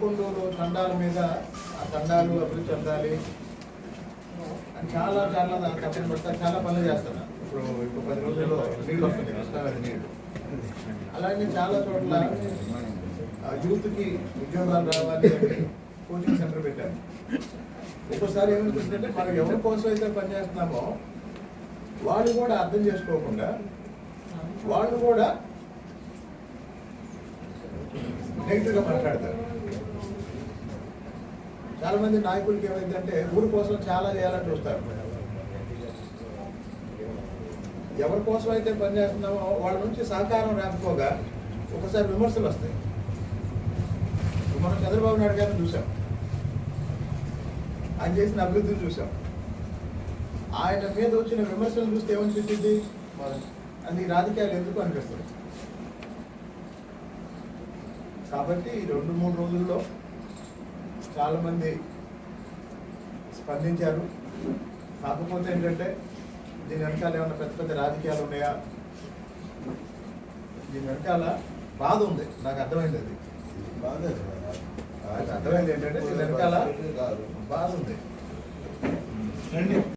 చిలకొండూరు తండాల మీద ఆ తండాలు అభివృద్ధి చెందాలి అని చాలా చాలా కష్టం పడతారు, చాలా పనులు చేస్తున్నారు. ఇప్పుడు 10 రోజుల్లో నీళ్ళు వస్తుంది, కృష్ణానది నీళ్ళు. అలాగే చాలా చోట్ల యూత్కి ఉద్యోగాలు రావాలి అని కోచింగ్ సెంటర్ పెట్టారు. ఒక్కోసారి ఏమనిపిస్తుందంటే మనం ఎవరి కోసం అయితే పనిచేస్తున్నామో వాళ్ళు కూడా అర్థం చేసుకోకుండా వాళ్ళు కూడా నెగిటివ్గా మాట్లాడతారు. చాలా మంది నాయకులకి ఏమైందంటే ఊరి కోసం చాలా చేయాలని చూస్తారు. ఎవరి కోసం అయితే పనిచేస్తున్నామో వాళ్ళ నుంచి సహకారం రాకపోగా ఒకసారి విమర్శలు వస్తాయి. మనం చంద్రబాబు నాయుడు గారిని చూసాం, ఆయన చేసిన అభివృద్ధిని చూసాం. ఆయన మీద వచ్చిన విమర్శలు చూస్తే ఏమనిపించింది, అది రాజకీయాలు ఎందుకు అనిపిస్తుంది. కాబట్టి 2-3 రోజుల్లో చాలామంది స్పందించారు. కాకపోతే ఏంటంటే దీని వెనకాల ఏమన్నా పెద్ద పెద్ద రాజకీయాలు ఉన్నాయా, దీని వెనకాల బాధ ఉంది. నాకు అర్థమైంది, అది అర్థమైంది ఏంటంటే దీని వెనకాల బాధ ఉంది.